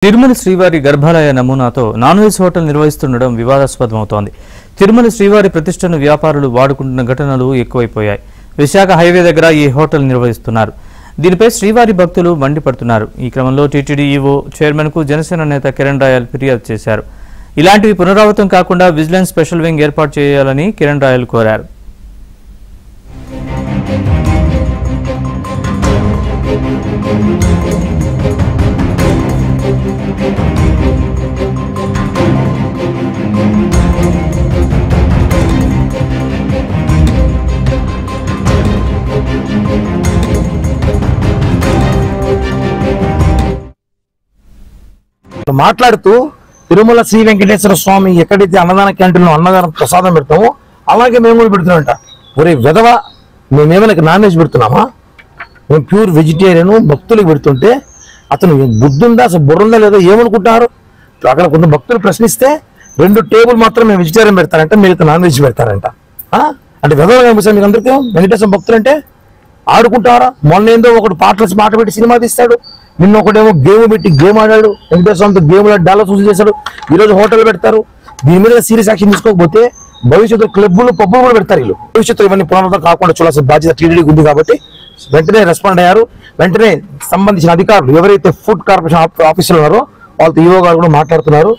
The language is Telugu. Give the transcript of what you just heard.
తిరుమల శ్రీవారి గర్భాలయ నమూనాతో నాన్ వెజ్ హోటల్ నిర్వహిస్తుండడం వివాదాస్పదమవుతోంది. తిరుమల శ్రీవారి ప్రతిష్టను వ్యాపారులు వాడుకుంటున్న ఘటనలు ఎక్కువైపోయాయి. విశాఖ హైవే దగ్గర ఈ హోటల్ నిర్వహిస్తున్నారు. దీనిపై శ్రీవారి భక్తులు మండిపడుతున్నారు. ఈ క్రమంలో టీటీడీ ఈవో చైర్మన్ కు జనసేన నేత కిరణ్ రాయల్ ఫిర్యాదు చేశారు. ఇలాంటివి పునరావృతం కాకుండా విజిలెన్స్ స్పెషల్ వింగ్ ఏర్పాటు చేయాలని కిరణ్ రాయల్ కోరారు. మాట్లాడుతూ తిరుమల శ్రీ వెంకటేశ్వర స్వామి ఎక్కడైతే అన్నదాన క్యాంటీన్లో అన్నదానం ప్రసాదం పెడతామో అలాగే మేము కూడా పెడుతున్నాంట. ఒరే విధవ, మేమేమైనా నాన్ వెజ్ పెడుతున్నామా? మేము ప్యూర్ వెజిటేరియన్ భక్తులకు పెడుతుంటే అతను బుద్ధుందా, అసలు బుర్రుందా లేదో ఏమనుకుంటున్నారు? అక్కడ కొంత భక్తులు ప్రశ్నిస్తే 2 టేబుల్ మాత్రం మేము వెజిటేరియన్ పెడతారంట, మిగతా నాన్ వెజ్ పెడతారంట. అంటే విధవగా కనిపిస్తారు మీకు అందరికీ. వెంకటేశ్వర భక్తులు అంటే ఆడుకుంటారా? మొన్న ఏందో ఒకటి పాట పెట్టి సినిమా తీస్తాడు, నిన్న ఒకటేమో గేమ్ పెట్టి గేమ్ ఆడాడు, వెంకటేశ్వరంతో గేమ్లో డాలర్ సూచన చేశాడు. ఈరోజు హోటల్ పెడతారు. దీని మీద సీరియస్ యాక్షన్ తీసుకోకపోతే భవిష్యత్తు క్లబ్లు పబ్బులు కూడా పెడతారు. వీళ్ళు భవిష్యత్తు ఇవన్నీ పునరావృతం కాకుండా చూడాల్సిన బాధ్యత టీటీడీకి ఉంది. కాబట్టి వెంటనే రెస్పాండ్ అయ్యారు. వెంటనే సంబంధించిన అధికారులు ఎవరైతే ఫుడ్ కార్పొరేషన్ ఆఫీసులు ఉన్నారో వాళ్ళతో ఈవో గారు కూడా మాట్లాడుతున్నారు.